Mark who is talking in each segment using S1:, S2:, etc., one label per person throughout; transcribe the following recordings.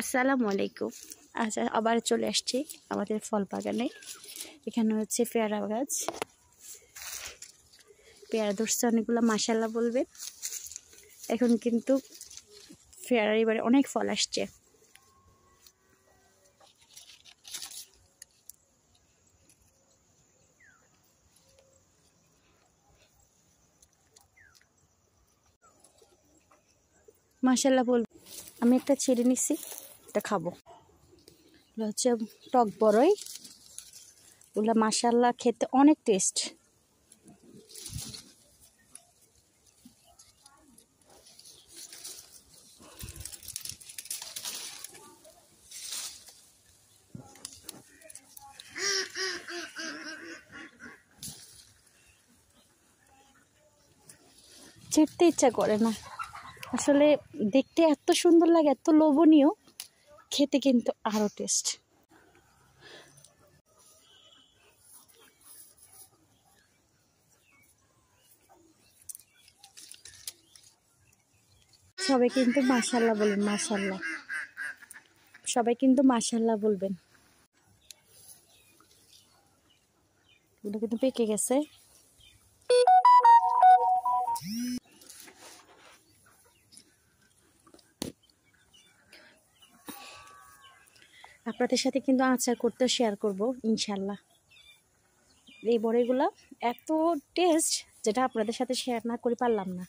S1: আসসালামু আলাইকুম। আচ্ছা, আবার চলে আসছি আমাদের ফল বাগানে। এখানে হচ্ছে পেয়ারা গাছ, পেয়ারা ধরছে অনেকগুলো, মাশাআল্লাহ বলবেন। এখন কিন্তু পেয়ারার এবারে অনেক ফল আসছে। মাশাআল্লাহ বলবেন। আমি একটা ছিঁড়ে নিচ্ছি, এটা খাবো। এটা হচ্ছে টক বড়ই, ওগুলো মাশাআল্লাহ খেতে অনেক টেস্ট। ছিঁড়তে ইচ্ছা করে না, আসলে দেখতে এত সুন্দর লাগে, এত লোভনীয়, খেতে কিন্তু আরো টেস্ট। সবাই কিন্তু মাশাআল্লাহ বলবেন, মাশাআল্লাহ সবাই কিন্তু মাশাআল্লাহ বলবেন। এটা কিন্তু পেকে গেছে। আপনাদের সাথে কিন্তু আচার করতে শেয়ার করব ইনশাল্লাহ। এই বড়িগুলা এত টেস্ট, যেটা আপনাদের সাথে শেয়ার না করে পারলাম না।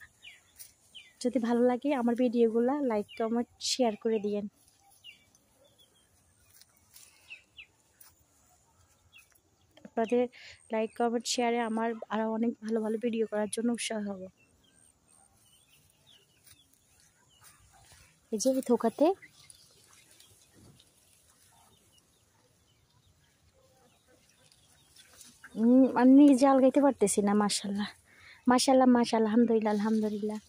S1: যদি ভালো লাগে আমার ভিডিওগুলা লাইক কমেন্ট শেয়ার করে দিয়েন। আপনাদের লাইক কমেন্ট শেয়ারে আমার আরো অনেক ভালো ভালো ভিডিও করার জন্য উৎসাহ হব। এই যে থোকাতে আমি নিজে আলগাইতে পারতেছি না। মাশাল্লাহ মাশাল্লাহ মাশাল্লাহ, আলহামদুলিল্লাহ আলহামদুলিল্লাহ,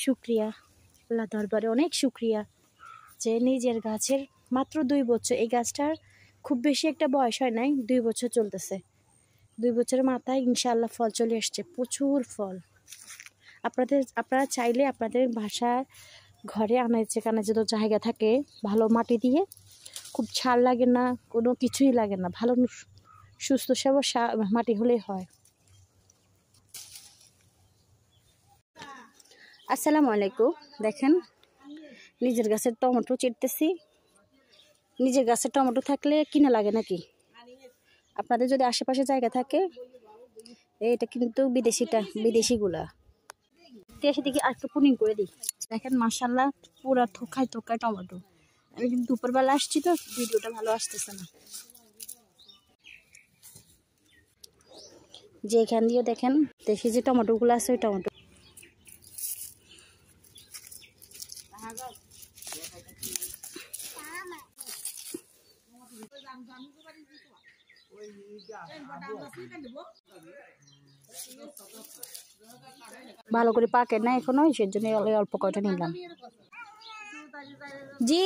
S1: শুক্রিয়া আল্লাহ দরবারে, অনেক শুক্রিয়া যে নিজের গাছের মাত্র 2 বছর, এই গাছটার খুব বেশি একটা বয়স হয় নাই, 2 বছর চলতেছে। 2 বছরের মাথায় ইনশাআল্লাহ ফল চলে আসছে, প্রচুর ফল। আপনারা চাইলে আপনাদের বাসার ঘরে আনাচে কানাচে তো জায়গা থাকে, ভালো মাটি দিয়ে, খুব ছাড় লাগে না, কোনো কিছুই লাগে না, ভালো সুস্থ সবল মাটি হলেই হয়। আসসালামু আলাইকুম। দেখেন নিজের গাছের টমেটো চিড়তেছি। নিজের গাছের টমেটো থাকলে কিনা লাগে নাকি? আপনাদের যদি আশেপাশে জায়গা থাকে, এটা কিন্তু বিদেশিগুলা এসে দেখি আর একটু পুনিং করে দিই। দেখেন মাশাল্লাহ পুরা থোকায় থোকায় টমেটো। আমি কিন্তু দুপুরবেলা আসছি তো ভিডিওটা ভালো আসতেছে না। যে এখান দিয়ে দেখেন দেশি যে টমেটোগুলো আছে, ওই টমেটো ভালো করে পাকে না এখনো, সেজন্য অল্প কয়টা নিলাম। জি